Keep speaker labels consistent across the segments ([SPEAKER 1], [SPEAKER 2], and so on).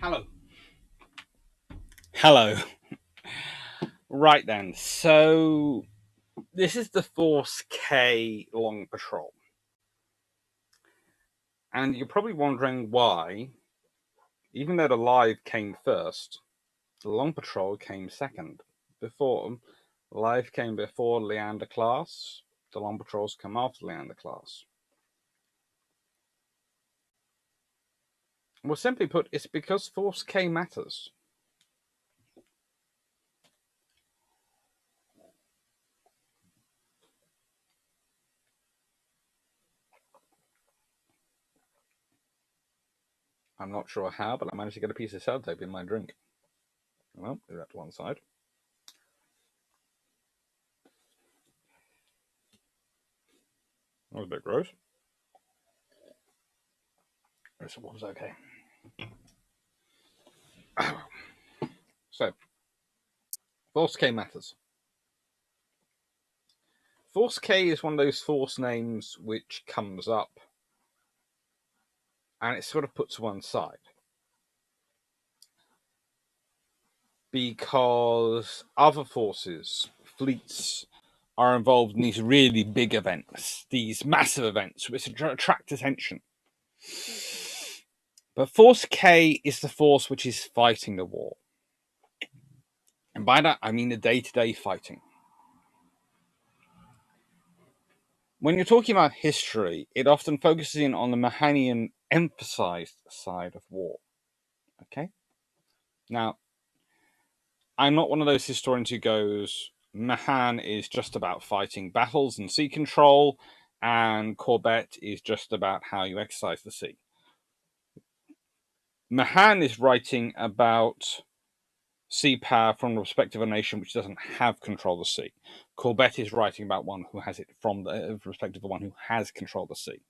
[SPEAKER 1] Hello. Hello. Right then, so this is the Force K Long Patrol. And you're probably wondering why, even though the Live came first, the Long Patrol came second. Live came before Leander class, the Long Patrols come after Leander class. Well, simply put, it's because Force K matters. I'm not sure how, but I managed to get a piece of sellotape in my drink. Well, do that to one side. That was a bit gross. It was okay. So, Force K matters. Force K is one of those force names which comes up and it's sort of put to one side because other forces, fleets, are involved in these really big events, these massive events which attract attention. But Force K is the force which is fighting the war. And by that, I mean the day-to-day fighting. When you're talking about history, it often focuses in on the Mahanian emphasized side of war. Okay? Now, I'm not one of those historians who goes, Mahan is just about fighting battles and sea control, and Corbett is just about how you exercise the sea. Mahan is writing about sea power from the perspective of a nation which doesn't have control of the sea. Corbett is writing about one who has it from the perspective of one who has control of the sea.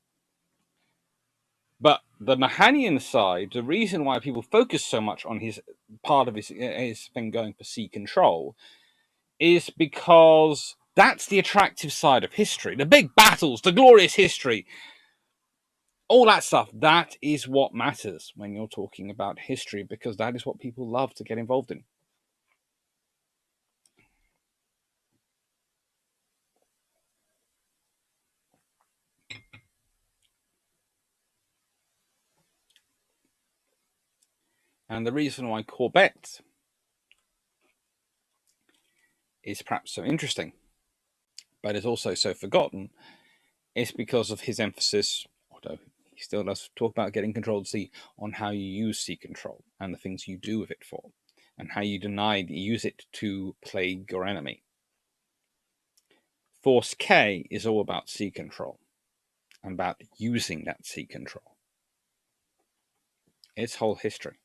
[SPEAKER 1] But the Mahanian side, the reason why people focus so much on his part of his thing going for sea control is because that's the attractive side of history. The big battles, the glorious history, all that stuff, that is what matters when you're talking about history, because that is what people love to get involved in. And the reason why Corbett is perhaps so interesting, but is also so forgotten, is because of his emphasis, although he still does talk about getting control of the sea, on how you use sea control and the things you do with it for, and how you use it to plague your enemy. Force K is all about sea control and about using that sea control. Its whole history.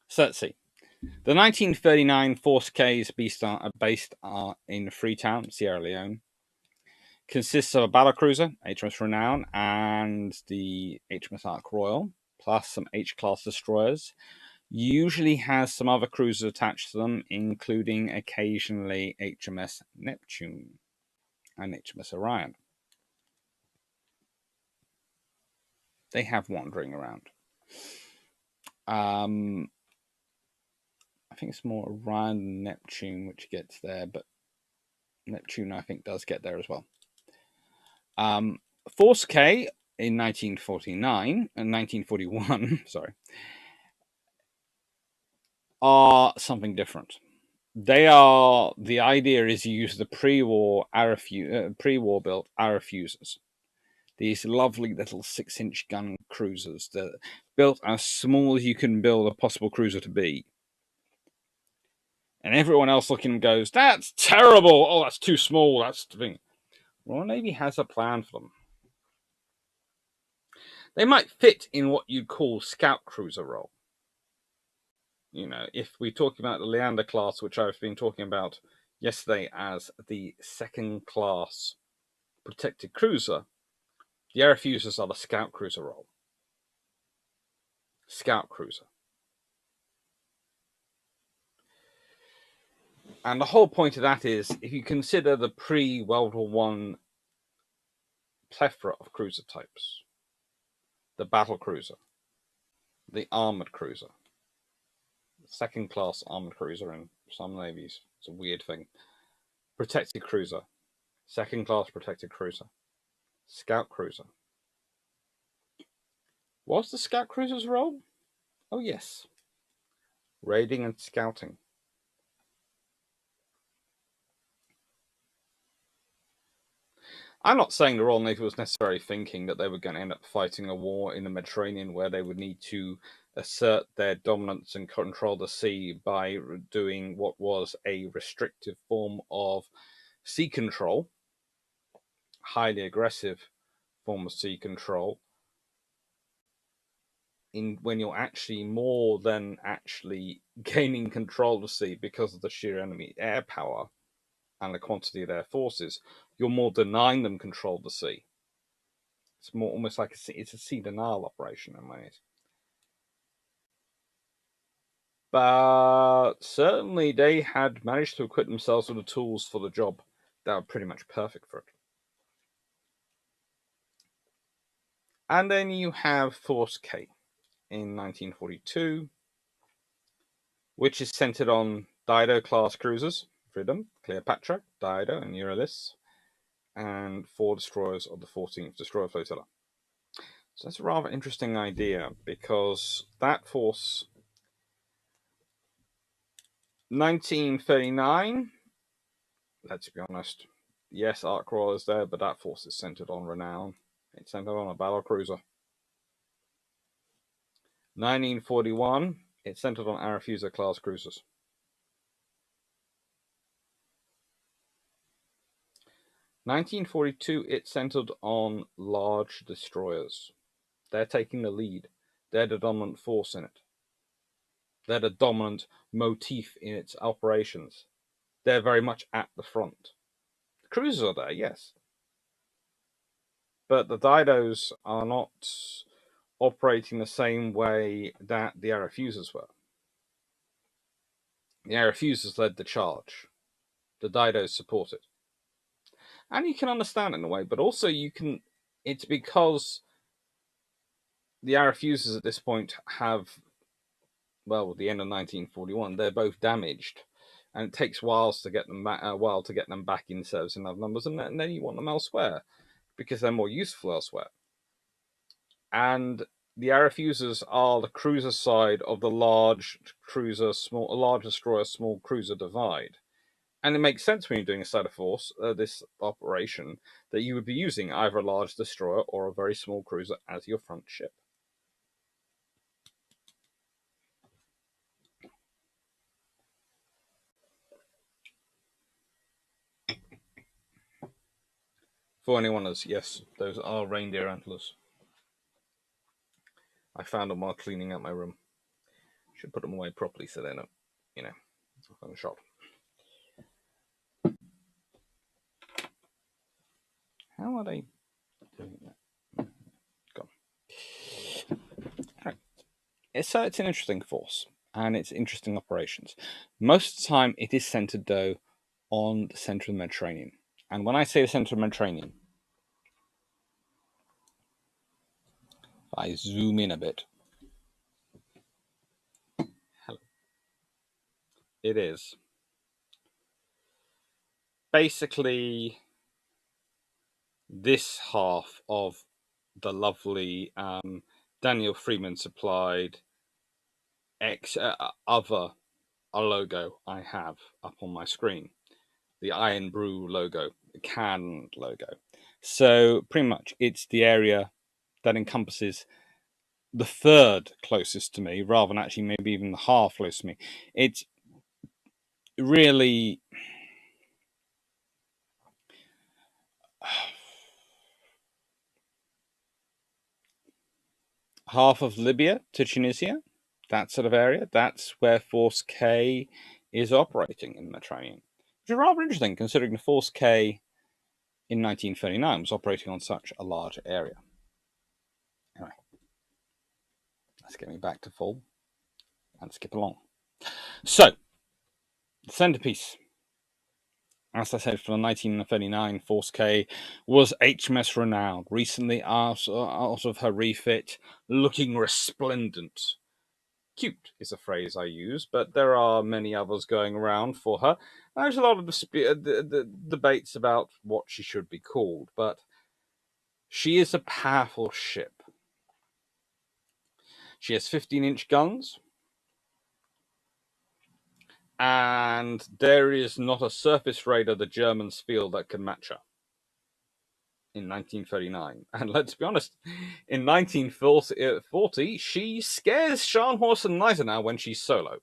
[SPEAKER 1] So let's see. The 1939 Force K is based in Freetown, Sierra Leone. Consists of a battlecruiser, HMS Renown, and the HMS Ark Royal, plus some H-class destroyers. Usually has some other cruisers attached to them, including occasionally HMS Neptune and HMS Orion. They have wandering around. I think it's more Orion than Neptune which gets there, but Neptune I think does get there as well. Force K in 1949 and 1941, sorry, are something different. The idea is you use the pre-war built Arethusa's. These lovely little 6-inch gun cruisers that built as small as you can build a possible cruiser to be. And everyone else looking goes, that's terrible. Oh, that's too small. That's the thing. Royal Navy has a plan for them. They might fit in what you'd call scout cruiser role. You know, if we talk about the Leander class, which I've been talking about yesterday as the second class protected cruiser, the Arethusa's are the scout cruiser role. Scout cruiser. And the whole point of that is, if you consider the pre-World War One plethora of cruiser types, the battle cruiser, the armored cruiser, second-class armored cruiser in some navies, it's a weird thing, protected cruiser, second-class protected cruiser, scout cruiser. What's the scout cruiser's role? Oh yes, raiding and scouting. I'm not saying the Royal Navy was necessarily thinking that they were going to end up fighting a war in the Mediterranean where they would need to assert their dominance and control the sea by doing what was a restrictive form of sea control, highly aggressive form of sea control, when you're actually more than actually gaining control of the sea because of the sheer enemy air power and the quantity of their forces, you're more denying them control of the sea. It's more almost like it's a sea denial operation in ways. But certainly they had managed to equip themselves with the tools for the job that were pretty much perfect for it. And then you have Force K in 1942, which is centered on Dido-class cruisers, Freedom, Cleopatra, Dido, and Eurylas, and 4 destroyers of the 14th Destroyer Flotilla. So that's a rather interesting idea, because that force, 1939, let's be honest, yes, Ark Royal is there, but that force is centered on Renown. It's centered on a battle cruiser. 1941, it's centered on Arethusa class cruisers. 1942, it's centered on large destroyers. They're taking the lead. They're the dominant force in it. They're the dominant motif in its operations. They're very much at the front. The cruisers are there, yes. But the Didos are not operating the same way that the Arethusas were. The Arethusas led the charge. The Didos supported. And you can understand it in a way, but also it's because the Arethusas at this point have, well, at the end of 1941, they're both damaged, and it takes while to get them back in service in enough numbers, and then you want them elsewhere because they're more useful elsewhere. And the Arethusas are the cruiser side of the large destroyer, small cruiser divide. And it makes sense when you're doing a side of force, this operation, that you would be using either a large destroyer or a very small cruiser as your front ship. For anyone else, yes, those are reindeer antlers. I found them while cleaning out my room. Should put them away properly so they're not, on shot. How are they doing that? Gone. Right. So it's an interesting force, and it's interesting operations. Most of the time, it is centered, though, on the center of the Mediterranean. And when I say the center of the Mediterranean, if I zoom in a bit, it is basically this half of the lovely Daniel Freeman supplied other logo I have up on my screen, the Iron Brew logo, the can logo. So pretty much it's the area that encompasses the third closest to me, rather than actually maybe even the half closest to me. It's really half of Libya to Tunisia, that sort of area. That's where Force K is operating in the Mediterranean, which is rather interesting considering the Force K in 1939 was operating on such a large area. Anyway, let's get me back to full and skip along. So, the centerpiece as I said, for the 1939 Force K was HMS Renown, recently out of her refit, looking resplendent. Cute is a phrase I use, but there are many others going around for her. There's a lot of debates about what she should be called, but she is a powerful ship. She has 15-inch guns, and there is not a surface raider the Germans feel that can match her. In 1939, and let's be honest, in 1940, she scares Scharnhorst and Gneisenau when she's solo.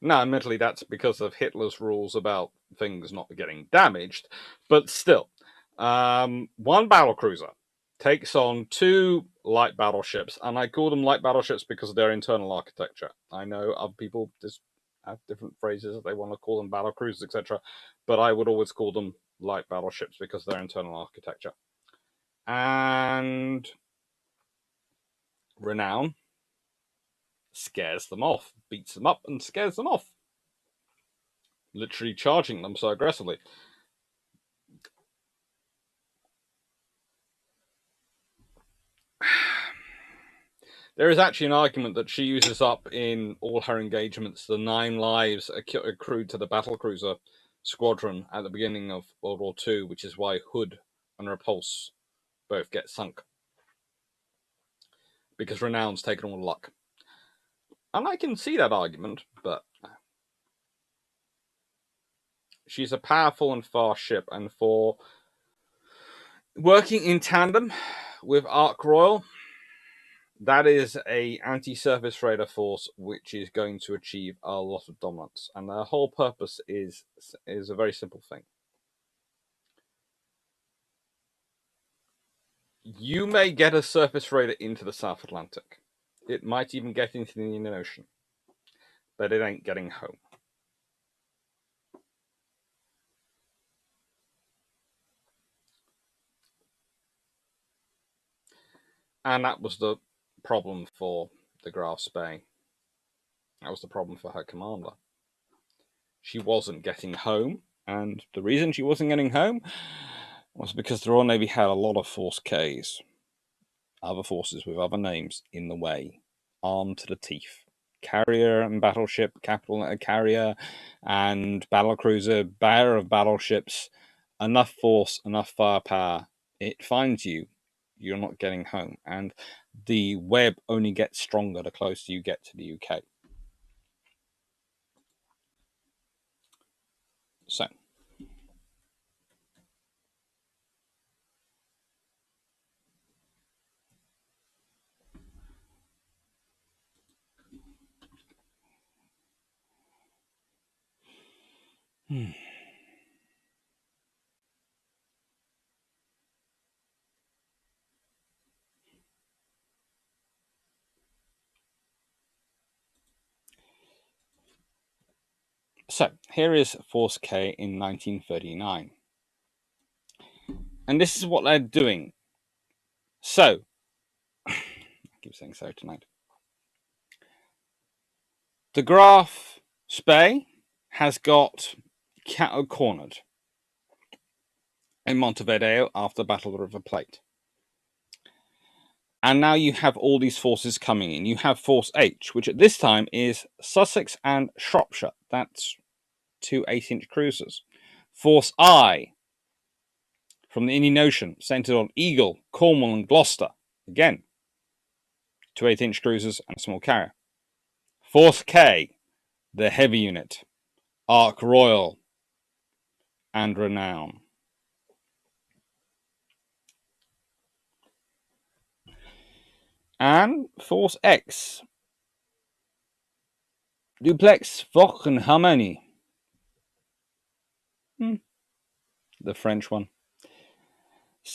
[SPEAKER 1] Now, admittedly, that's because of Hitler's rules about things not getting damaged, but still, one battlecruiser takes on two light battleships, and I call them light battleships because of their internal architecture. I know other people just have different phrases that they want to call them, battlecruisers, etc., but I would always call them light battleships because of their internal architecture. And Renown scares them off, beats them up, and scares them off, literally charging them so aggressively. There is actually an argument that she uses up in all her engagements the 9 lives accrued to the battlecruiser squadron at the beginning of World War II, which is why Hood and Repulse both get sunk. Because Renown's taken all the luck. And I can see that argument, but she's a powerful and fast ship, and for working in tandem with Ark Royal, that is a anti-surface raider force which is going to achieve a lot of dominance, and their whole purpose is a very simple thing. You may get a surface raider into the South Atlantic. It might even get into the Indian Ocean, but it ain't getting home. And that was the problem for the Graf Spee. That was the problem for her commander. She wasn't getting home, and the reason she wasn't getting home was because the Royal Navy had a lot of Force Ks, other forces with other names, in the way, armed to the teeth. Carrier and battleship, capital carrier and battlecruiser, bearer of battleships, enough force, enough firepower. It finds you, you're not getting home. And the web only gets stronger the closer you get to the UK. So, So, here is Force K in 1939. And this is what they're doing. So, I keep saying so tonight. The Graf Spee has got cornered in Montevideo after the Battle of the River Plate. And now you have all these forces coming in. You have Force H, which at this time is Sussex and Shropshire. That's 2 8-inch cruisers. Force I, from the Indian Ocean, centered on Eagle, Cornwall, and Gloucester. Again, 2 8-inch cruisers and a small carrier. Force K, the heavy unit, Ark Royal, and Renown. And Force X, Duplex, Foch, and Harmony. The French one.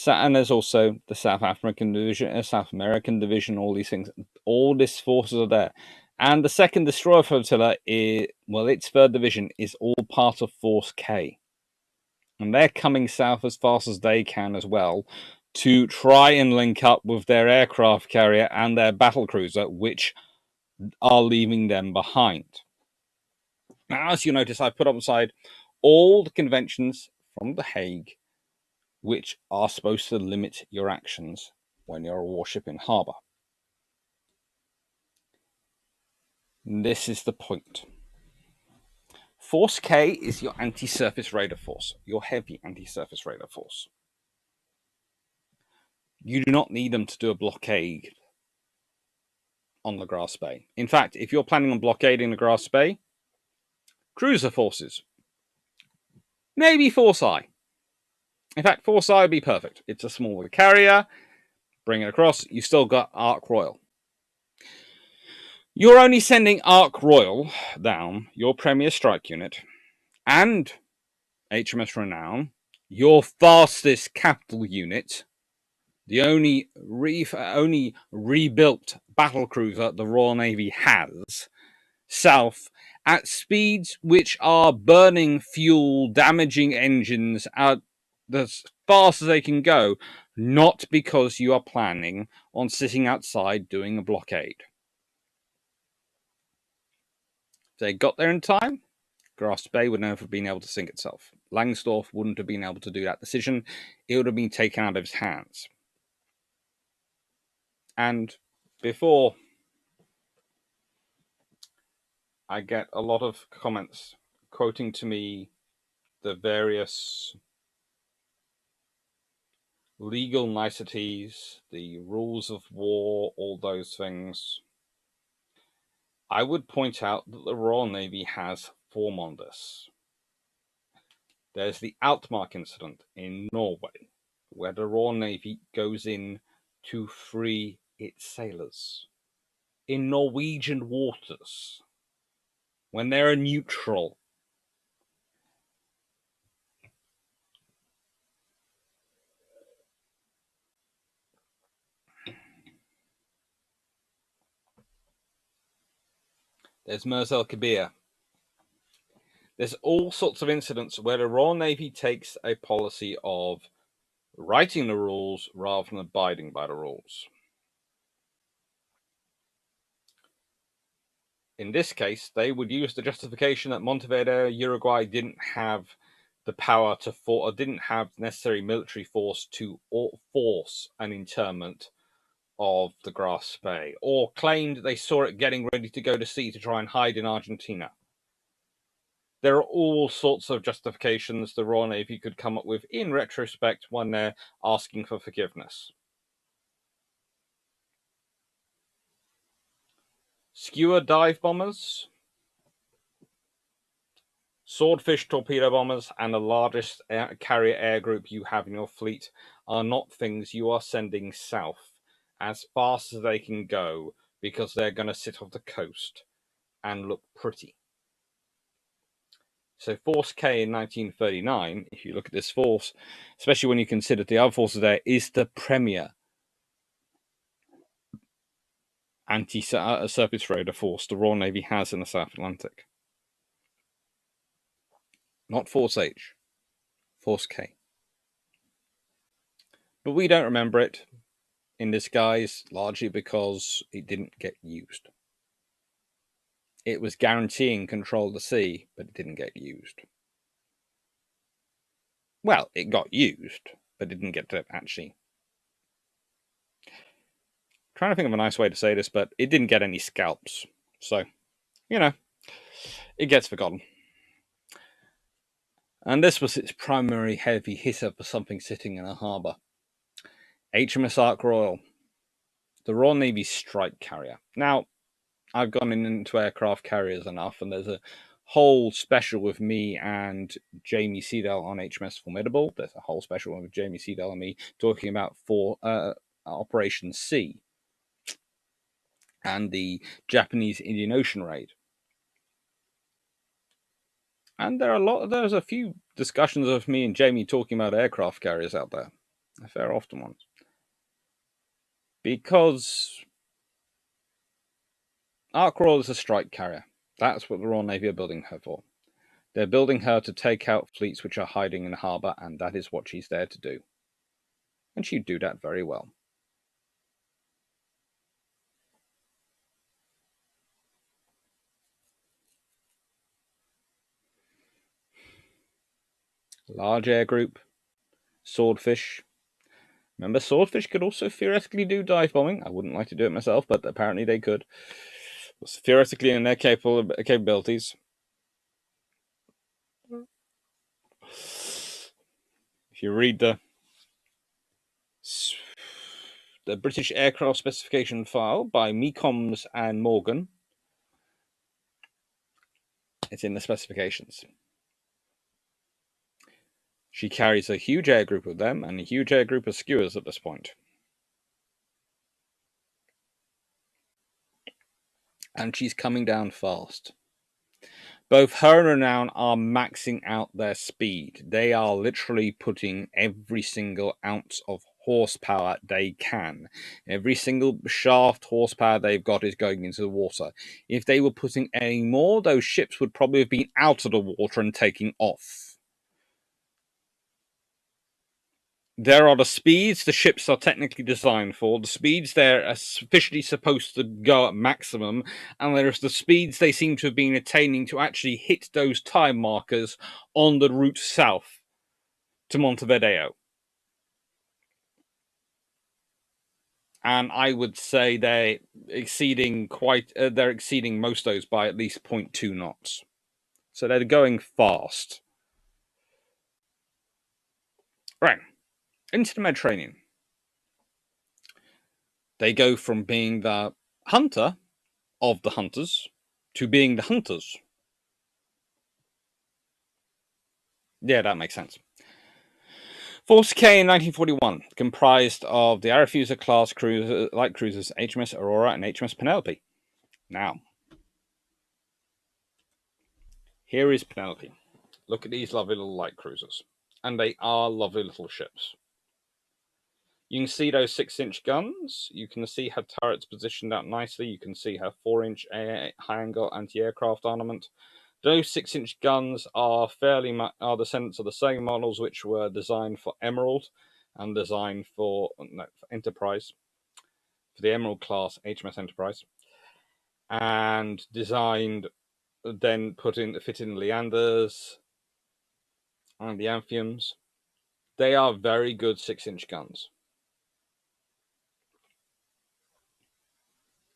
[SPEAKER 1] And there's also the South African division, South American division, all these things. All these forces are there. And the second destroyer flotilla, its third division is all part of Force K. And they're coming south as fast as they can as well to try and link up with their aircraft carrier and their battlecruiser, which are leaving them behind. As you notice, I've put up on the side all the conventions from The Hague which are supposed to limit your actions when you're a warship in harbour. This is the point. Force K is your anti-surface radar force, your heavy anti-surface radar force. You do not need them to do a blockade on the Grass Bay. In fact, if you're planning on blockading the Grass Bay, cruiser forces, maybe Force I. In fact, Force I would be perfect. It's a smaller carrier. Bring it across. You've still got Ark Royal. You're only sending Ark Royal down, your Premier Strike Unit, and HMS Renown, your fastest capital unit, the only rebuilt battlecruiser the Royal Navy has, south at speeds which are burning fuel, damaging engines at as fast as they can go, not because you are planning on sitting outside doing a blockade. If they got there in time, Grass Bay would never have been able to sink itself. Langsdorff wouldn't have been able to do that decision. It would have been taken out of his hands. And before I get a lot of comments quoting to me the various legal niceties, the rules of war, all those things, I would point out that the Royal Navy has form on this. There's the Altmark incident in Norway, where the Royal Navy goes in to free its sailors in Norwegian waters when they're neutral. There's Mers el Kabir. There's all sorts of incidents where the Royal Navy takes a policy of writing the rules rather than abiding by the rules. In this case, they would use the justification that Montevideo, Uruguay didn't have the power to didn't have necessary military force to force an internment of the Grass Bay, or claimed they saw it getting ready to go to sea to try and hide in Argentina. There are all sorts of justifications the Royal Navy could come up with in retrospect when they're asking for forgiveness. Skewer dive bombers, swordfish torpedo bombers, and the largest carrier air group you have in your fleet are not things you are sending south as fast as they can go because they're going to sit off the coast and look pretty. So Force K in 1939, if you look at this force, especially when you consider the other forces there, is the premier anti-surface radar force the Royal Navy has in the South Atlantic. Not Force H, Force K. But we don't remember it in this guise, largely because it didn't get used. It was guaranteeing control of the sea, but it didn't get used. Well, it got used, but it didn't get to actually... Trying to think of a nice way to say this, but it didn't get any scalps. So, you know, it gets forgotten. And this was its primary heavy hitter for something sitting in a harbour. HMS Ark Royal, the Royal Navy's strike carrier. Now, I've gone into aircraft carriers enough, and there's a whole special with me and Jamie Seedale on HMS Formidable. There's a whole special with Jamie Seedale and me talking about Operation C and the Japanese Indian Ocean raid. And there's a few discussions of me and Jamie talking about aircraft carriers out there. A fair often ones. Because Ark Royal is a strike carrier. That's what the Royal Navy are building her for. They're building her to take out fleets which are hiding in the harbour, and that is what she's there to do. And she'd do that very well. Large air group, Swordfish. Remember, Swordfish could also theoretically do dive bombing. I wouldn't like to do it myself, but apparently they could. It was theoretically in their capabilities. If you read the British aircraft specification file by Mecoms and Morgan, it's in the specifications. She carries a huge air group of them and a huge air group of skewers at this point. And she's coming down fast. Both her and Renown are maxing out their speed. They are literally putting every single ounce of horsepower they can. Every single shaft horsepower they've got is going into the water. If they were putting any more, those ships would probably have been out of the water and taking off. There are the speeds the ships are technically designed for, the speeds they're officially supposed to go at maximum, and there's the speeds they seem to have been attaining to actually hit those time markers on the route south to Montevideo. And I would say they're exceeding most of those by at least 0.2 knots. So they're going fast. Right. Into the Mediterranean. They go from being the hunter of the hunters to being the hunters. Yeah, that makes sense. Force K in 1941 comprised of the Arethusa class light cruisers HMS Aurora and HMS Penelope. Now, here is Penelope. Look at these lovely little light cruisers. And they are lovely little ships. You can see those 6-inch guns. You can see her turrets positioned out nicely. You can see her 4-inch high-angle anti-aircraft armament. Those 6-inch guns are descendants of the same models which were designed for Emerald and designed for Enterprise, for the Emerald class HMS Enterprise, and designed, then fit in Leanders and the Amphions. They are very good 6-inch guns.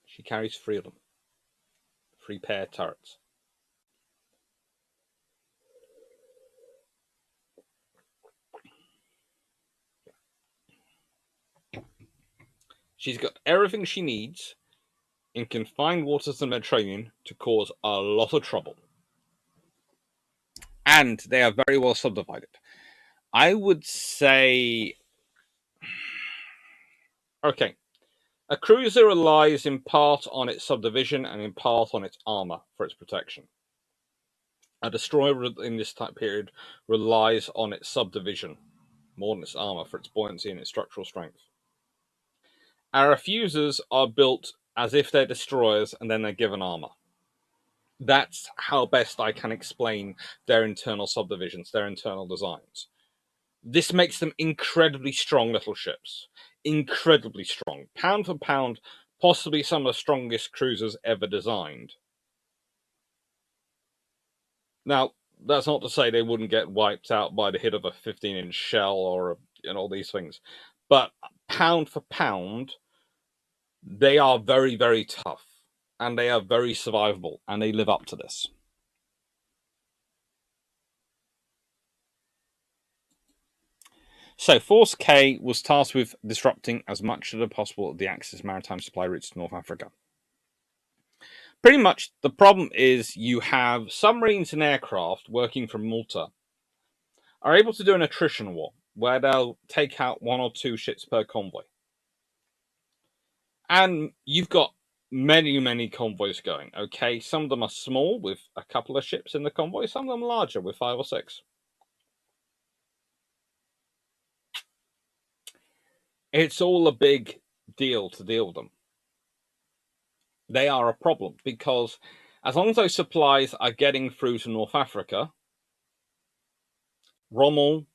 [SPEAKER 1] She carries 3 of them. 3 pair turrets. She's got everything she needs in confined waters of the Mediterranean to cause a lot of trouble. And they are very well subdivided. I would say... Okay. A cruiser relies in part on its subdivision and in part on its armor for its protection. A destroyer in this time period relies on its subdivision more than its armor for its buoyancy and its structural strength. Our Arethusa's are built as if they're destroyers and then they're given armor. That's how best I can explain their internal subdivisions, their internal designs. This makes them incredibly strong little ships. Incredibly strong. Pound for pound, possibly some of the strongest cruisers ever designed. Now, that's not to say they wouldn't get wiped out by the hit of a 15-inch shell or all these things. But pound for pound, they are very, very tough. And they are very survivable. And they live up to this. So, Force K was tasked with disrupting as much as possible the Axis maritime supply routes to North Africa. Pretty much, the problem is you have submarines and aircraft working from Malta are able to do an attrition war where they'll take out 1 or 2 ships per convoy. And you've got many, many convoys going, okay? Some of them are small with a couple of ships in the convoy, some of them larger with 5 or 6. It's all a big deal to deal with them. They are a problem because as long as those supplies are getting through to North Africa, Rommel,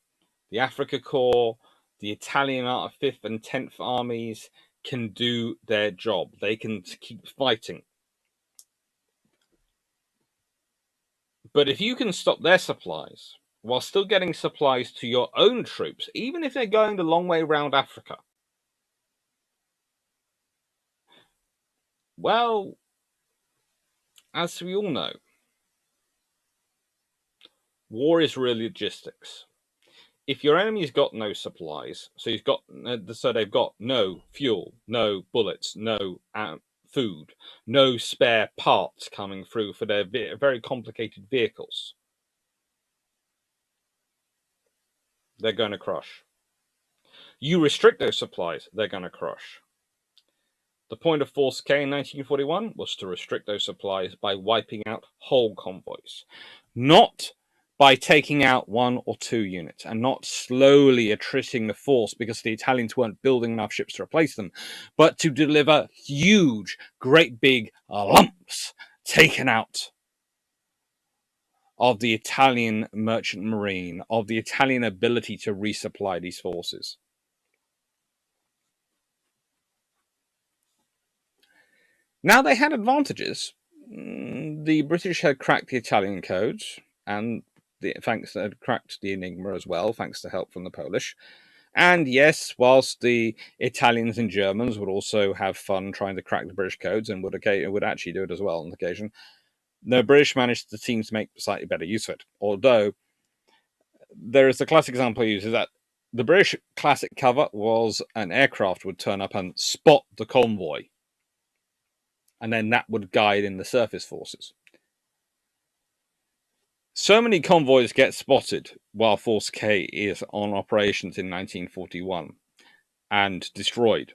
[SPEAKER 1] the Africa Corps, the Italian 5th and 10th armies can do their job. They can keep fighting. But if you can stop their supplies, while still getting supplies to your own troops, even if they're going the long way around Africa? Well, as we all know, war is really logistics. If your enemy's got no supplies, so they've got no fuel, no bullets, no food, no spare parts coming through for their very complicated vehicles, they're going to crush. You restrict those supplies, they're going to crush. The point of Force K in 1941 was to restrict those supplies by wiping out whole convoys, not by taking out 1 or 2 units and not slowly attriting the force because the Italians weren't building enough ships to replace them, but to deliver huge, great big lumps taken out of the Italian merchant marine, of the Italian ability to resupply these forces. Now, they had advantages. The British had cracked the Italian codes, and thanks had cracked the Enigma as well, thanks to help from the Polish. And yes, whilst the Italians and Germans would also have fun trying to crack the British codes and would actually do it as well on occasion, the British managed to seem to make slightly better use of it. Although there is the classic example I use is that the British classic cover was an aircraft would turn up and spot the convoy, and then that would guide in the surface forces. So many convoys get spotted while Force K is on operations in 1941 and destroyed,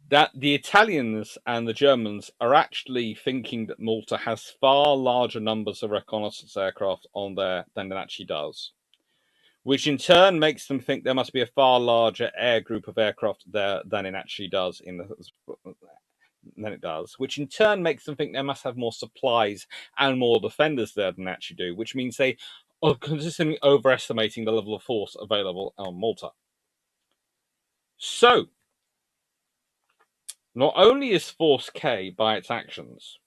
[SPEAKER 1] that the Italians and the Germans are actually thinking that Malta has far larger numbers of reconnaissance aircraft on there than it actually does, which in turn makes them think there must be a far larger air group of aircraft there than it actually does than it does, which in turn makes them think they must have more supplies and more defenders there than they actually do, which means they are consistently overestimating the level of force available on Malta. So, not only is Force K, by its actions,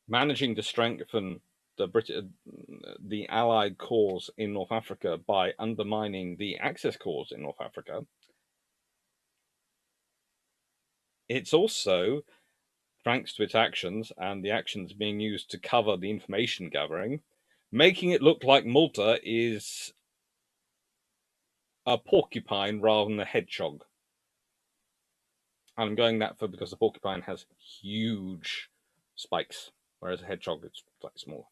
[SPEAKER 1] managing to strengthen the Allied cause in North Africa by undermining the Axis cause in North Africa, it's also, thanks to its actions and the actions being used to cover the information gathering, making it look like Malta is a porcupine rather than a hedgehog. And I'm going that for because the porcupine has huge spikes, whereas a hedgehog is slightly smaller.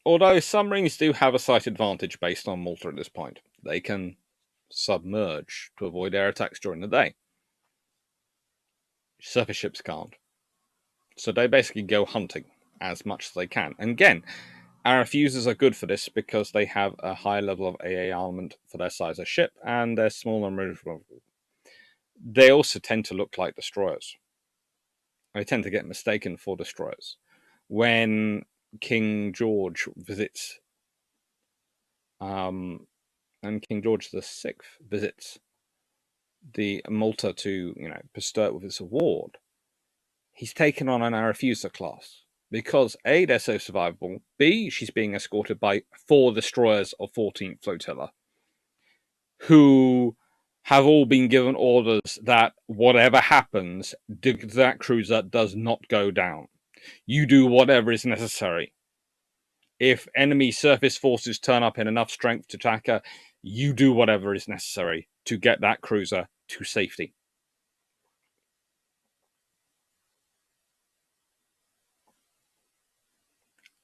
[SPEAKER 1] Although submarines do have a slight advantage based on Malta at this point. They can submerge to avoid air attacks during the day. Surface ships can't. So they basically go hunting as much as they can. And again, Arethusa's are good for this because they have a high level of AA armament for their size of ship and their small and maneuverable. They also tend to look like destroyers. They tend to get mistaken for destroyers. When King George visits, and King George VI visits the Malta to, bestow it with this award, he's taken on an Arethusa class. Because A, they're so survivable, B, she's being escorted by 4 destroyers of 14th Flotilla, who have all been given orders that whatever happens, that cruiser does not go down. You do whatever is necessary. If enemy surface forces turn up in enough strength to attack her, you do whatever is necessary to get that cruiser to safety.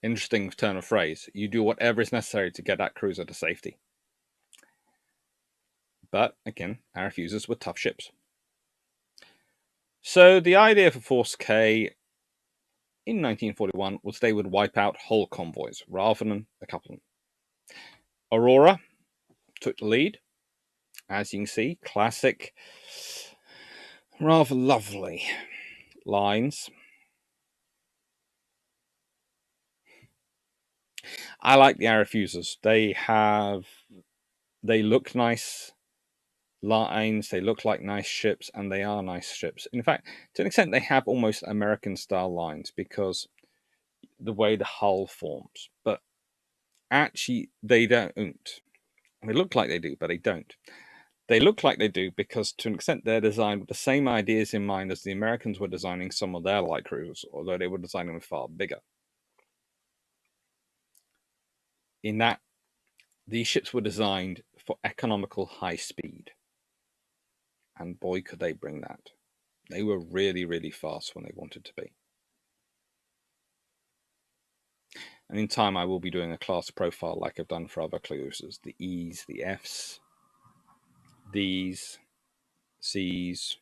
[SPEAKER 1] Interesting turn of phrase. You do whatever is necessary to get that cruiser to safety. But again, Arethusas were tough ships. So the idea for Force K in 1941 was they would wipe out whole convoys rather than a couple of them. Aurora took the lead. As you can see, classic, rather lovely lines. I like the Arethusas. They look nice. lines. They look like nice ships, and they are nice ships. In fact, to an extent, they have almost American-style lines because the way the hull forms. But actually, they don't. They look like they do, but they don't. They look like they do because, to an extent, they're designed with the same ideas in mind as the Americans were designing some of their light cruisers, although they were designing them far bigger. In that, these ships were designed for economical high speed. And boy, could they bring that. They were really, really fast when they wanted to be. And in time, I will be doing a class profile like I've done for other cruisers. The E's, the F's, D's, C's.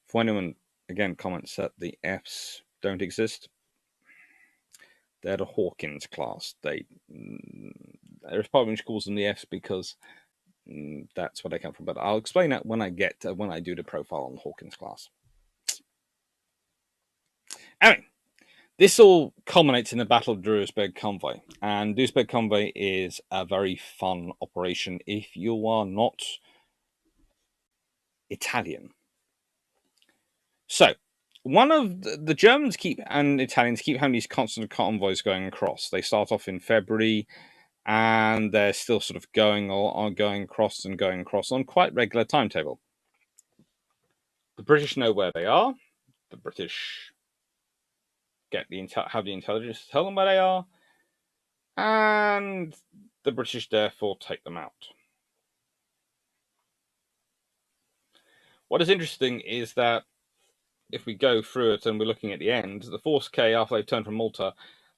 [SPEAKER 1] If anyone, again, comments that the F's don't exist, they're the Hawkins class. There's probably calls them the F's because that's where they come from. But I'll explain that when I do the profile on the Hawkins class. Anyway, this all culminates in the Battle of Duisburg Convoy. And Duisburg Convoy is a very fun operation if you are not Italian. So, one of the Germans and Italians keep having these constant convoys going across. They start off in February, and they're still sort of going across on quite regular timetable. The British know where they are. The British have the intelligence to tell them where they are, and the British therefore take them out. What is interesting is that if we go through it and we're looking at the end, the Force K, after they've turned from Malta,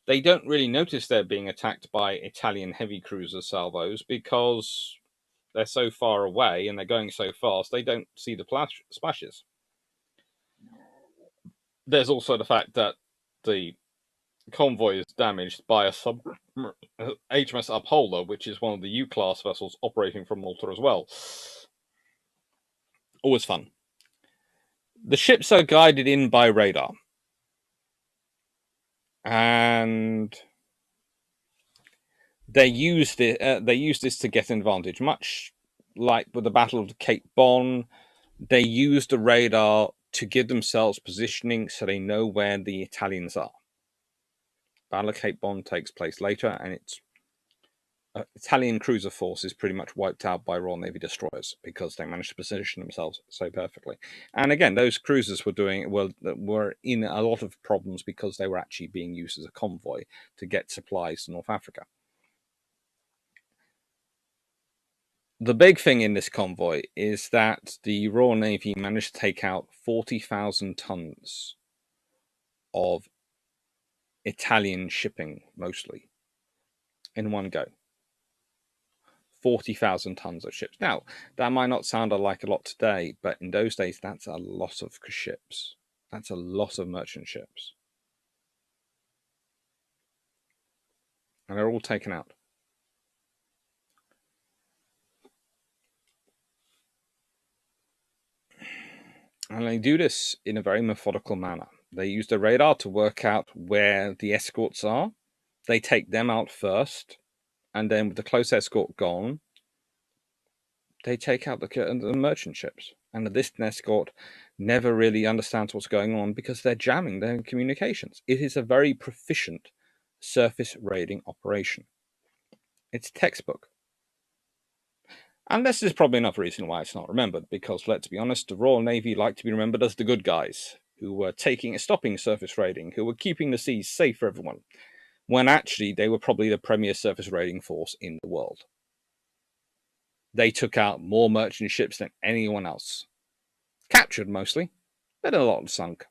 [SPEAKER 1] they don't really notice they're being attacked by Italian heavy cruiser salvos because they're so far away and they're going so fast, they don't see the splashes. There's also the fact that the convoy is damaged by a HMS Upholder, which is one of the U-class vessels operating from Malta as well. Always fun. The ships are guided in by radar. And they use this to get an advantage, much like with the Battle of Cape Bon. They use the radar to give themselves positioning so they know where the Italians are. Battle of Cape Bon takes place later, and its Italian cruiser force is pretty much wiped out by Royal Navy destroyers because they managed to position themselves so perfectly. And again, those cruisers were in a lot of problems because they were actually being used as a convoy to get supplies to North Africa. The big thing in this convoy is that the Royal Navy managed to take out 40,000 tons of Italian shipping, mostly, in one go. 40,000 tons of ships. Now, that might not sound like a lot today, but in those days, that's a lot of ships. That's a lot of merchant ships. And they're all taken out. And they do this in a very methodical manner. They use the radar to work out where the escorts are. They take them out first. And then with the close escort gone, they take out the merchant ships. And the distant escort never really understands what's going on because they're jamming their communications. It is a very proficient surface raiding operation. It's textbook. And this is probably another reason why it's not remembered, because let's be honest, the Royal Navy like to be remembered as the good guys who were stopping surface raiding, who were keeping the seas safe for everyone, when actually they were probably the premier surface raiding force in the world. They took out more merchant ships than anyone else. Captured mostly, but a lot sunk.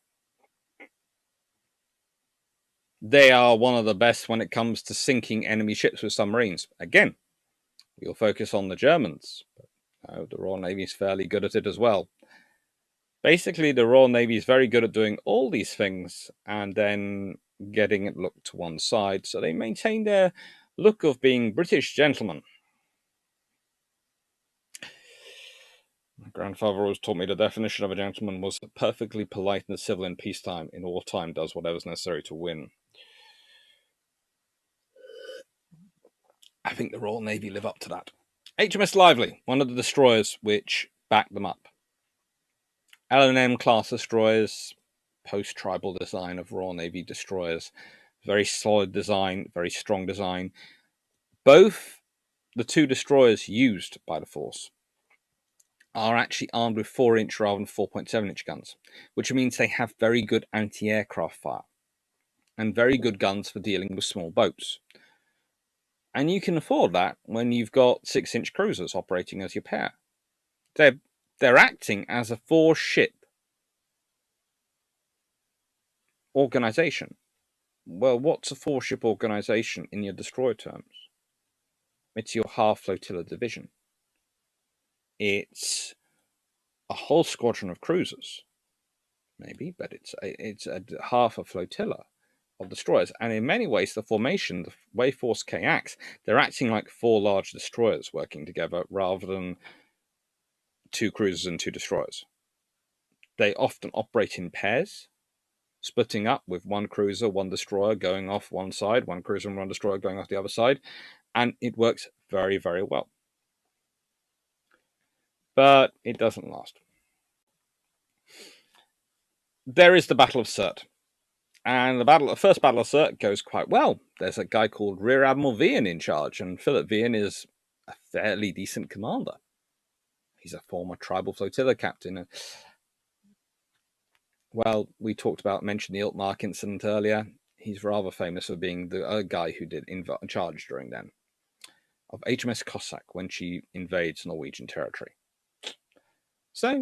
[SPEAKER 1] They are one of the best when it comes to sinking enemy ships with submarines. Again, we'll focus on the Germans, but the Royal Navy is fairly good at it as well. Basically, the Royal Navy is very good at doing all these things and then getting it looked to one side, so they maintain their look of being British gentlemen. My grandfather always taught me the definition of a gentleman was perfectly polite and civil in peacetime. In wartime, does whatever's necessary to win. I think the Royal Navy live up to that. HMS Lively, one of the destroyers which backed them up. L&M class destroyers, post-tribal design of Royal Navy destroyers. Very solid design, very strong design. Both the two destroyers used by the force are actually armed with 4-inch rather than 4.7-inch guns, which means they have very good anti-aircraft fire and very good guns for dealing with small boats. And you can afford that when you've got 6-inch cruisers operating as your pair. They're acting as a 4-ship organization. Well, what's a 4-ship organization in your destroyer terms? It's your half flotilla division. It's a whole squadron of cruisers, maybe, but it's a half a flotilla of destroyers. And in many ways, the formation, the way Force K acts, they're acting like 4 large destroyers working together rather than 2 cruisers and 2 destroyers. They often operate in pairs, splitting up with 1 cruiser, 1 destroyer going off one side, 1 cruiser and 1 destroyer going off the other side, and it works very, very well. But it doesn't last. There is the Battle of Sirte. And the first Battle of Sirte goes quite well. There's a guy called Rear Admiral Vian in charge, and Philip Vian is a fairly decent commander. He's a former tribal flotilla captain. Well, we mentioned the Iltmark incident earlier. He's rather famous for being the guy who did in charge during then of HMS Cossack when she invades Norwegian territory. So,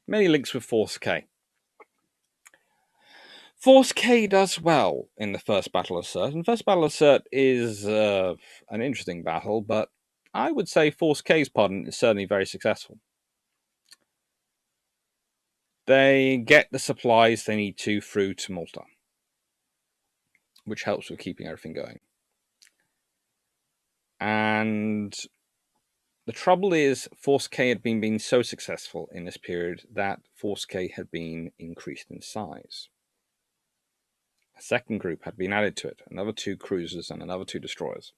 [SPEAKER 1] many links with Force K. Force K does well in the first Battle of Sirte. And the first Battle of Sirte is an interesting battle, but I would say Force K's part is certainly very successful. They get the supplies they need through to Malta, which helps with keeping everything going. And the trouble is, Force K had been so successful in this period that Force K had been increased in size. A second group had been added to it, another 2 cruisers and another 2 destroyers.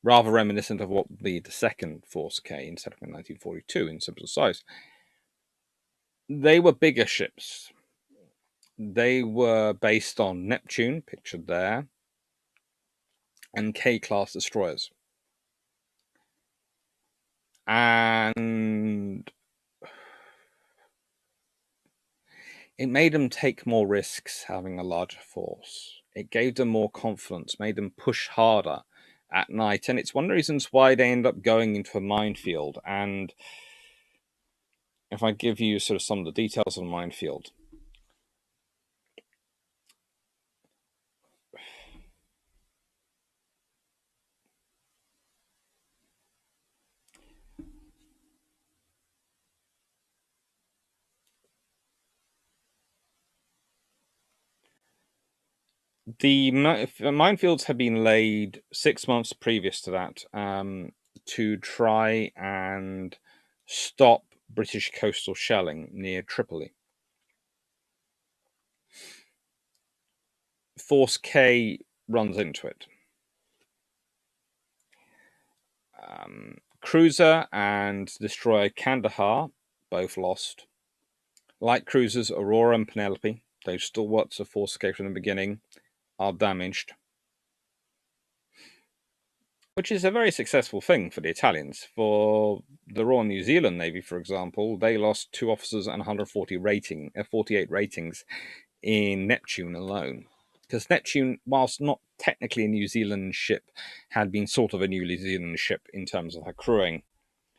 [SPEAKER 1] Rather reminiscent of what would be the second Force K in 1942 in terms of size. They were bigger ships. They were based on Neptune, pictured there, and K-class destroyers. And it made them take more risks having a larger force. It gave them more confidence, made them push harder at night. And it's one of the reasons why they end up going into a minefield. And if I give you sort of some of the details of the minefield. The minefields had been laid 6 months previous to that to try and stop British coastal shelling near Tripoli. Force K runs into it. Cruiser and destroyer Kandahar both lost. Light cruisers Aurora and Penelope, those stalwarts of Force K from the beginning, are damaged. Which is a very successful thing for the Italians. For the Royal New Zealand Navy, for example, they lost 2 officers and 48 ratings in Neptune alone. Because Neptune, whilst not technically a New Zealand ship, had been sort of a New Zealand ship in terms of her crewing.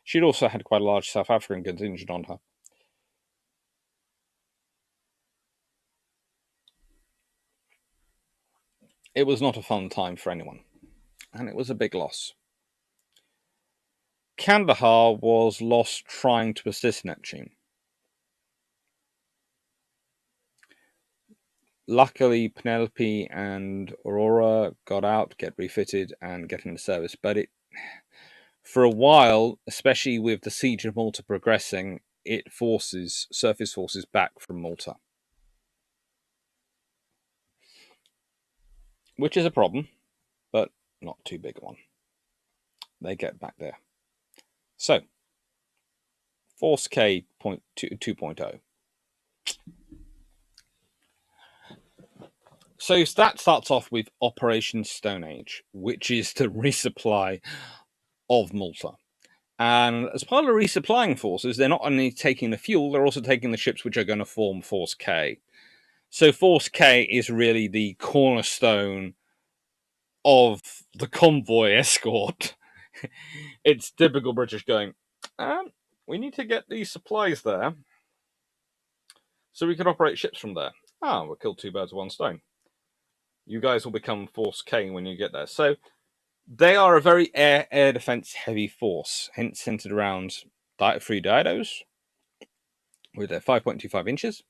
[SPEAKER 1] She'd also had quite a large South African contingent on her. It was not a fun time for anyone, and it was a big loss. Kandahar was lost trying to assist Neptune. Luckily, Penelope and Aurora got out, get refitted, and get into service. But for a while, especially with the siege of Malta progressing, it forces surface forces back from Malta. Which is a problem, but not too big a one. They get back there. So, Force K 2.0. So that starts off with Operation Stoneage, which is the resupply of Malta. And as part of the resupplying forces, they're not only taking the fuel, they're also taking the ships which are going to form Force K. So Force K is really the cornerstone of the convoy escort. It's typical British going, we need to get these supplies there so we can operate ships from there. We'll kill two birds with one stone. You guys will become Force K when you get there. So they are a very air defense heavy force, hence centered around 3 diados with their 5.25 inches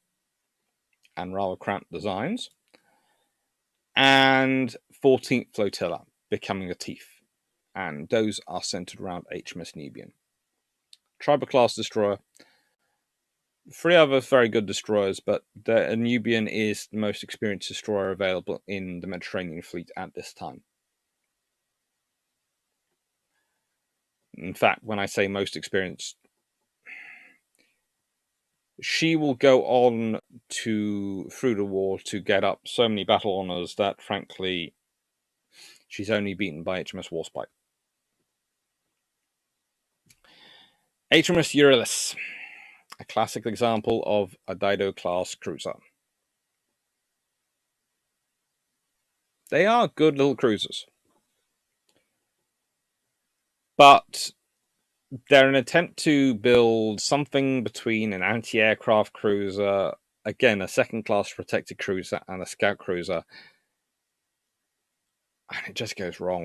[SPEAKER 1] and rather cramped designs, and 14th Flotilla becoming a TIEF, and those are centered around HMS Nubian. Tribal class destroyer, 3 other very good destroyers, but the Nubian is the most experienced destroyer available in the Mediterranean fleet at this time. In fact, when I say most experienced, she will go on through the war to get up so many battle honours that, frankly, she's only beaten by HMS Warspite. HMS Eurylas, a classic example of a Dido-class cruiser. They are good little cruisers, but they're an attempt to build something between an anti-aircraft cruiser, again, a second-class protected cruiser, and a scout cruiser, and it just goes wrong.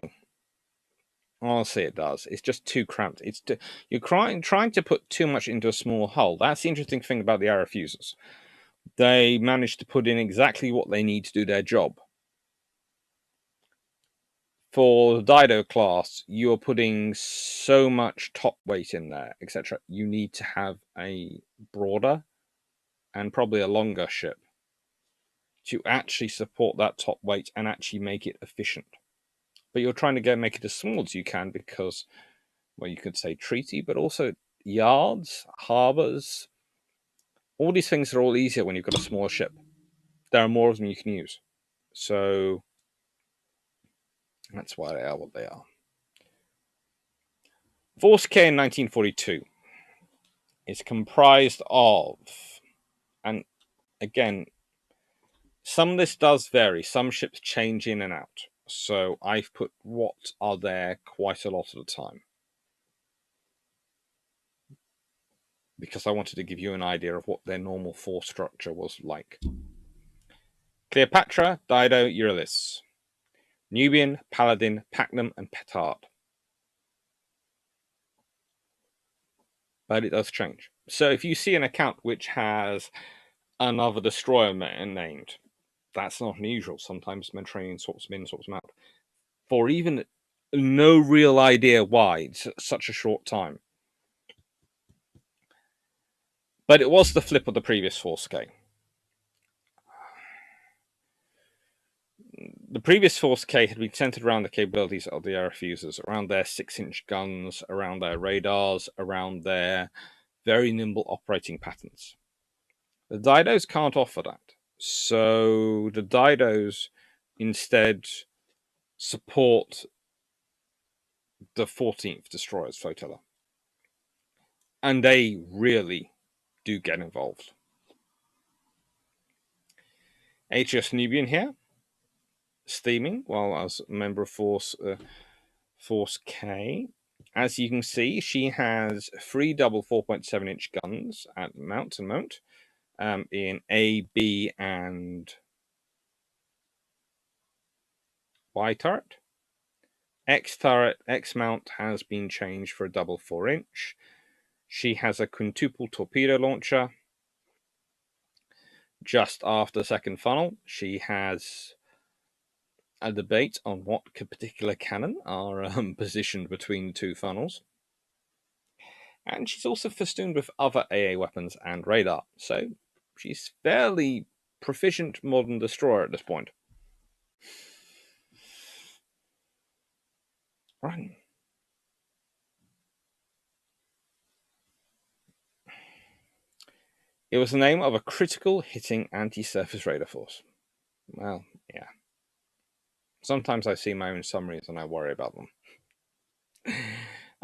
[SPEAKER 1] Honestly, it does. It's just too cramped. You're trying to put too much into a small hull. That's the interesting thing about the Arethusa. They managed to put in exactly what they need to do their job. For the Dido class, you're putting so much top weight in there, etc. You need to have a broader and probably a longer ship to actually support that top weight and actually make it efficient. But you're trying to make it as small as you can because, well, you could say treaty, but also yards, harbours, all these things are all easier when you've got a smaller ship. There are more of them you can use. So that's why they are what they are. Force K in 1942 is comprised of, and again, some of this does vary. Some ships change in and out. So I've put what are there quite a lot of the time, because I wanted to give you an idea of what their normal force structure was like. Cleopatra, Dido, Eurylas. Nubian, Paladin, Pacnum, and Petard. But it does change. So if you see an account which has another destroyer named, that's not unusual. Sometimes Mediterranean sorts them in, sorts them out. For even no real idea why it's such a short time. But it was the flip of the previous Force K. The previous Force K had been centered around the capabilities of the Arethusa, around their 6-inch guns, around their radars, around their very nimble operating patterns. The Didos can't offer that. So the Didos instead support the 14th Destroyers Flotilla. And they really do get involved. HMS Nubian here, steaming while as a member of Force K. As you can see, she has 3 double 4.7-inch guns at mount and mount in A, B, and Y turret. X turret, X mount has been changed for a double 4-inch. She has a quintuple torpedo launcher. Just after the second funnel, she has a debate on what particular cannon are positioned between the 2 funnels. And she's also festooned with other AA weapons and radar. So she's fairly proficient modern destroyer at this point. Right. It was the name of a critical hitting anti-surface radar force. Well, yeah. Sometimes I see my own summaries and I worry about them.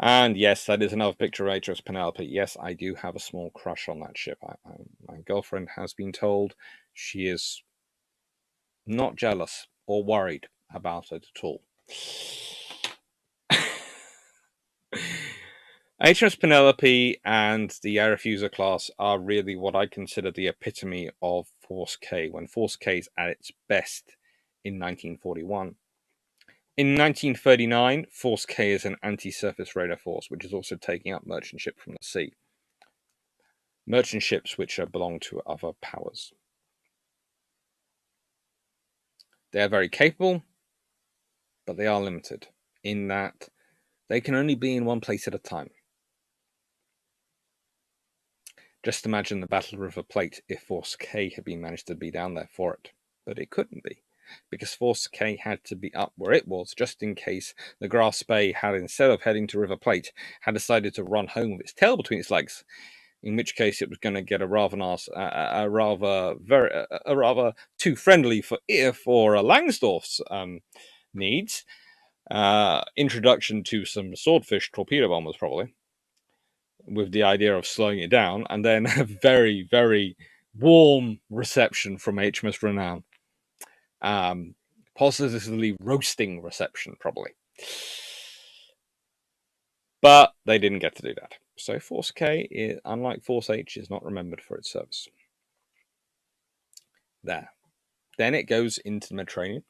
[SPEAKER 1] And yes, that is another picture of HMS Penelope. Yes, I do have a small crush on that ship. My girlfriend has been told she is not jealous or worried about it at all. HMS Penelope and the Arethusa class are really what I consider the epitome of Force K, when Force K is at its best in 1941. In 1939, Force K is an anti-surface radar force, which is also taking up merchant ships from the sea. Merchant ships which belong to other powers. They are very capable, but they are limited in that they can only be in one place at a time. Just imagine the Battle of River Plate if Force K had been managed to be down there for it. But it couldn't be, because Force K had to be up where it was, just in case the Grass Bay had, instead of heading to River Plate, had decided to run home with its tail between its legs, in which case it was going to get a rather too friendly for Langsdorff's needs introduction to some swordfish torpedo bombers, probably, with the idea of slowing it down, and then a very, very warm reception from HMS Renown. Positively roasting reception, probably. But they didn't get to do that. So Force K, unlike Force H, is not remembered for its service. There. Then it goes into the Mediterranean.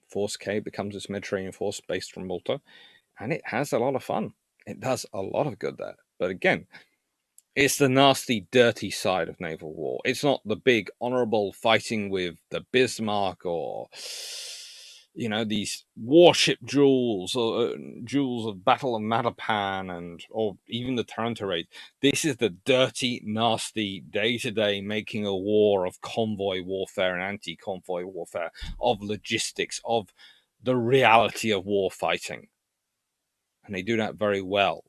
[SPEAKER 1] Force K becomes its Mediterranean force based from Malta, and it has a lot of fun. It does a lot of good there. But again, it's the nasty, dirty side of naval war. It's not the big, honorable fighting with the Bismarck or, these warship duels or duels of Battle of Matapan or even the Taranto raid. This is the dirty, nasty, day-to-day making a war of convoy warfare and anti-convoy warfare, of logistics, of the reality of war fighting. And they do that very well.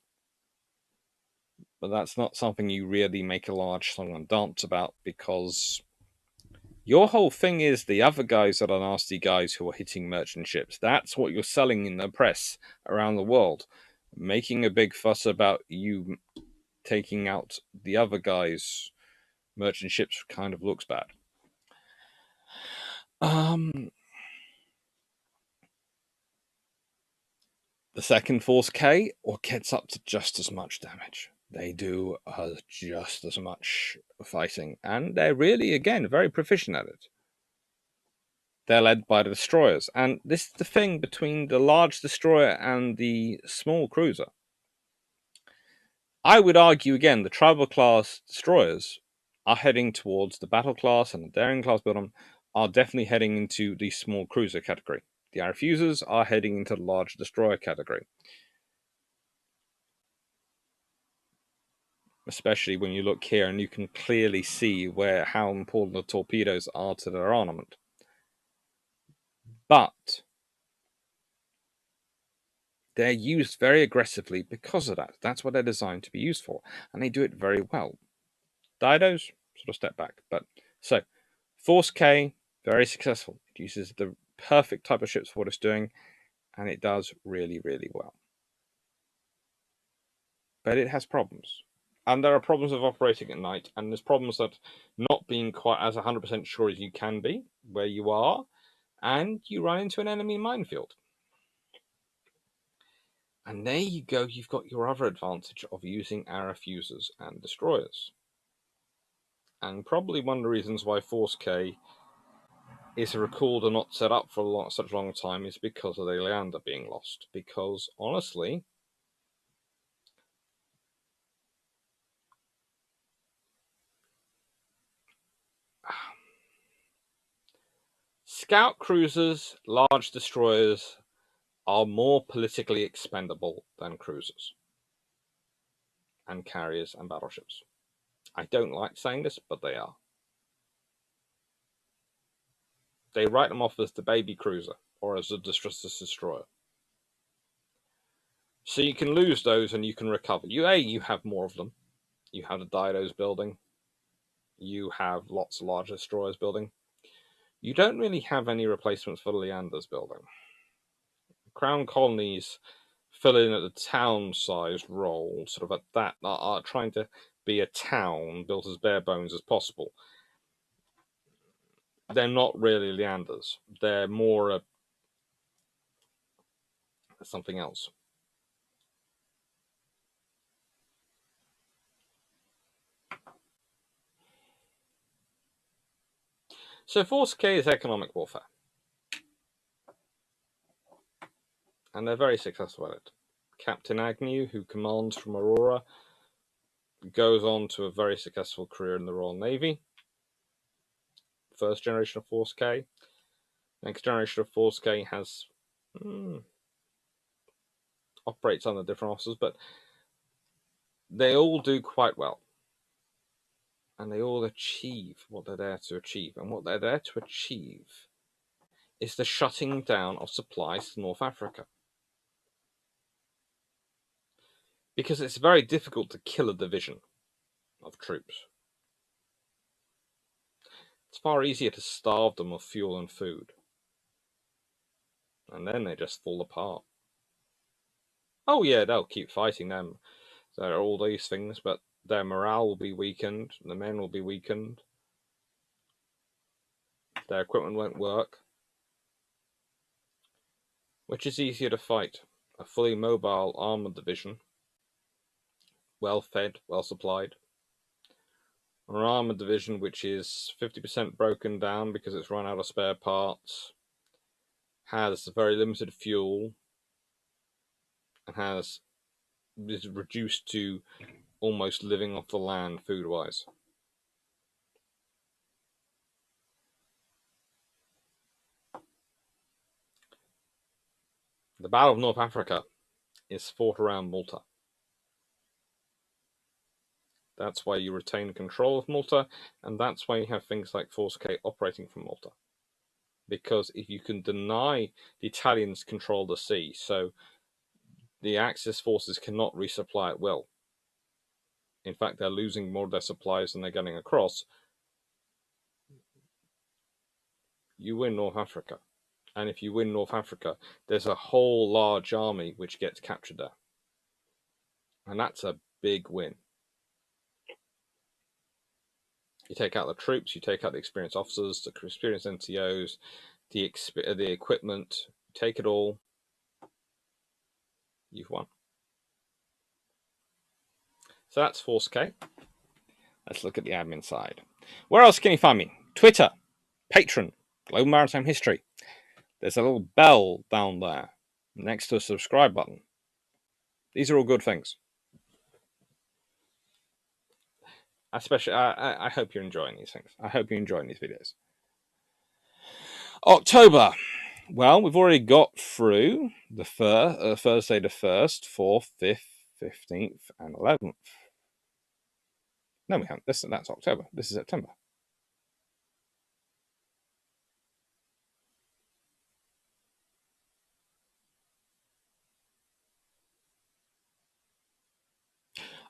[SPEAKER 1] But that's not something you really make a large song and dance about, because your whole thing is the other guys are the nasty guys who are hitting merchant ships. That's what you're selling in the press around the world. Making a big fuss about you taking out the other guys' merchant ships kind of looks bad. The second Force K gets up to just as much damage. They do just as much fighting, and they're really, again, very proficient at it. They're led by the destroyers, and this is the thing between the large destroyer and the small cruiser. I would argue, again, the tribal class destroyers are heading towards the battle class, and the daring class bottom are definitely heading into the small cruiser category. The Arethusa's are heading into the large destroyer category. Especially when you look here and you can clearly see how important the torpedoes are to their armament. But they're used very aggressively because of that. That's what they're designed to be used for, and they do it very well. Didos sort of step back. But so Force K, very successful. It uses the perfect type of ships for what it's doing, and it does really, really well. But it has problems. And there are problems of operating at night, and there's problems that not being quite as 100% sure as you can be where you are, and you run into an enemy minefield. And there you go, you've got your other advantage of using Arethusas and destroyers. And probably one of the reasons why Force K is recalled and not set up for such a long time is because of the Leander being lost. Because, honestly, scout cruisers, large destroyers, are more politically expendable than cruisers and carriers and battleships. I don't like saying this, but they are. They write them off as the baby cruiser or as a distress destroyer. So you can lose those and you can recover. You have more of them. You have the Didos building. You have lots of large destroyers building. You don't really have any replacements for the Leanders building. Crown colonies fill in at the town-sized role, sort of at that, are trying to be a town built as bare bones as possible. They're not really Leanders. They're more something else. So Force K is economic warfare. And they're very successful at it. Captain Agnew, who commands from Aurora, goes on to a very successful career in the Royal Navy. First generation of Force K. Next generation of Force K has operates under different officers, but they all do quite well. And they all achieve what they're there to achieve. And what they're there to achieve is the shutting down of supplies to North Africa. Because it's very difficult to kill a division of troops. It's far easier to starve them of fuel and food. And then they just fall apart. Oh yeah, they'll keep fighting them. There are all these things, but their morale will be weakened, the men will be weakened, their equipment won't work. Which is easier to fight? A fully mobile armoured division, well fed, well supplied, or an armoured division which is 50% broken down because it's run out of spare parts, has very limited fuel, and is reduced to almost living off the land food-wise. The Battle of North Africa is fought around Malta. That's why you retain control of Malta, and that's why you have things like Force K operating from Malta. Because if you can deny the Italians control the sea, so the Axis forces cannot resupply at will. In fact, they're losing more of their supplies than they're getting across. You win North Africa. And if you win North Africa, there's a whole large army which gets captured there. And that's a big win. You take out the troops, you take out the experienced officers, the experienced NCOs, the equipment, take it all. You've won. So that's Force K. Let's look at the admin side. Where else can you find me? Twitter, Patreon, Global Maritime History. There's a little bell down there next to a subscribe button. These are all good things. Especially, I hope you're enjoying these things. I hope you're enjoying these videos. October. Well, we've already got through the Thursday the 1st, 4th, 5th, 15th, and 11th. No, we haven't. That's October. This is September.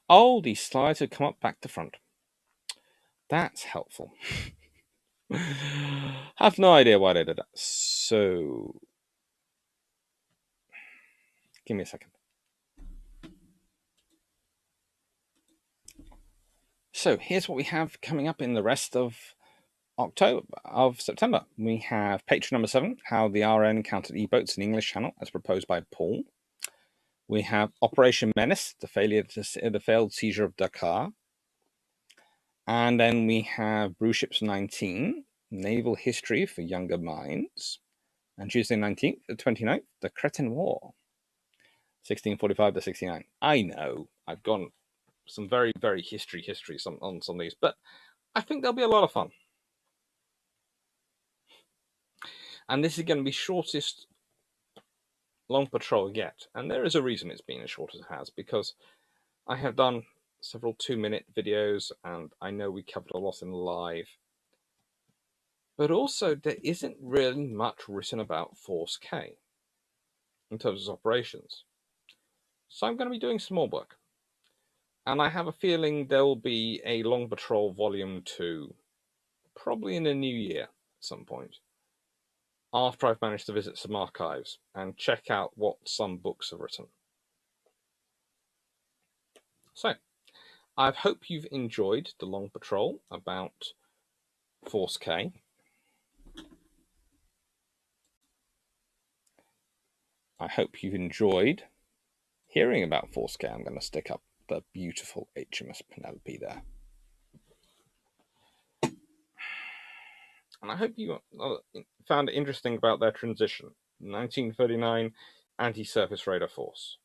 [SPEAKER 1] Oh, these slides have come up back to front. That's helpful. Have no idea why they did that. So, give me a second. So here's what we have coming up in the rest of September. We have Patreon number 7, how the RN encountered E-boats in English Channel, as proposed by Paul. We have Operation Menace, the failed seizure of Dakar. And then we have Brew Ships 19, Naval History for Younger Minds. And Tuesday 19th, the 29th, the Cretan War, 1645 to 69. I know, I've gone some very, very history on some of these, but I think they'll be a lot of fun. And this is going to be shortest long patrol yet. And there is a reason it's been as short as it has, because I have done several 2-minute videos, and I know we covered a lot in live. But also, there isn't really much written about Force K in terms of operations. So I'm going to be doing some more work. And I have a feeling there will be a Long Patrol Volume 2, probably in the new year at some point, after I've managed to visit some archives and check out what some books have written. So, I hope you've enjoyed the Long Patrol about Force K. I hope you've enjoyed hearing about Force K. I'm going to stick up the beautiful HMS Penelope there. And I hope you found it interesting about their transition. 1939, anti-surface radar force.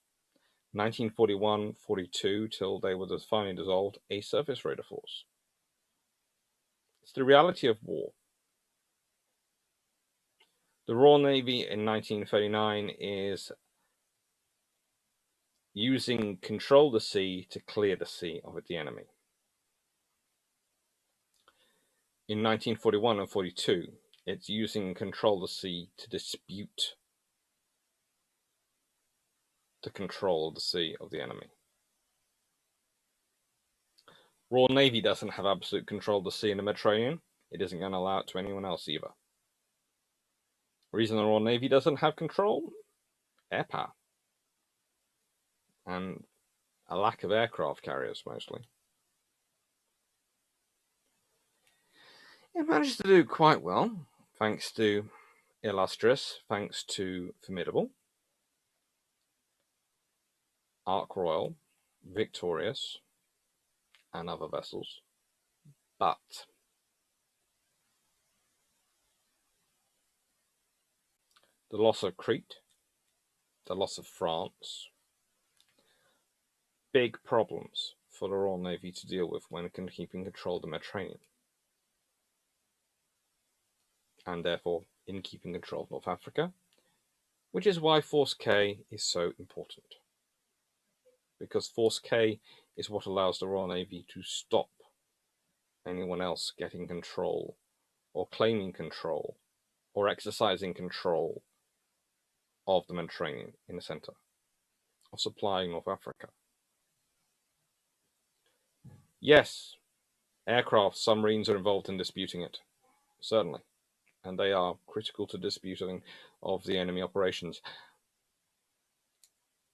[SPEAKER 1] 1941-42, till they were finally dissolved, a surface radar force. It's the reality of war. The Royal Navy in 1939 is using control the sea to clear the sea of the enemy. In 1941 and 42, it's using control the sea to dispute the control of the sea of the enemy. Royal Navy doesn't have absolute control of the sea in the Mediterranean. It isn't going to allow it to anyone else either. The reason the Royal Navy doesn't have control? Air power. And a lack of aircraft carriers, mostly. It managed to do quite well, thanks to Illustrious, thanks to Formidable, Ark Royal, Victorious, and other vessels. But the loss of Crete, the loss of France, big problems for the Royal Navy to deal with when keeping control of the Mediterranean. And therefore in keeping control of North Africa, which is why Force K is so important. Because Force K is what allows the Royal Navy to stop anyone else getting control or claiming control or exercising control of the Mediterranean in the center of supplying North Africa. Yes, aircraft, submarines are involved in disputing it, certainly, and they are critical to disputing of the enemy operations,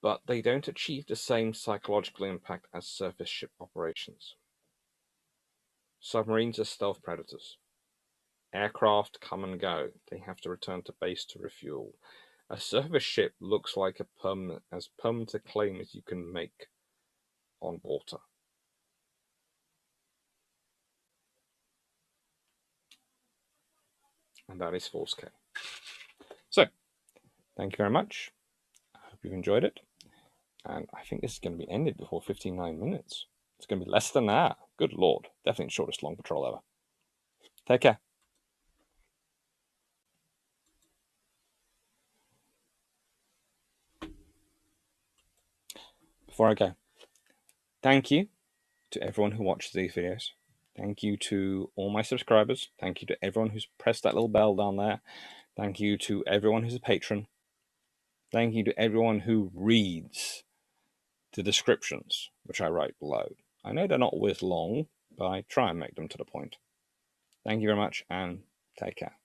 [SPEAKER 1] but they don't achieve the same psychological impact as surface ship operations. Submarines are stealth predators. Aircraft come and go. They have to return to base to refuel. A surface ship looks like as permanent a claim as you can make on water. And that is Force K. So, thank you very much. I hope you've enjoyed it. And I think this is going to be ended before 59 minutes. It's going to be less than that. Good Lord. Definitely the shortest long patrol ever. Take care. Before I go, thank you to everyone who watches these videos. Thank you to all my subscribers. Thank you to everyone who's pressed that little bell down there. Thank you to everyone who's a patron. Thank you to everyone who reads the descriptions, which I write below. I know they're not always long, but I try and make them to the point. Thank you very much, and take care.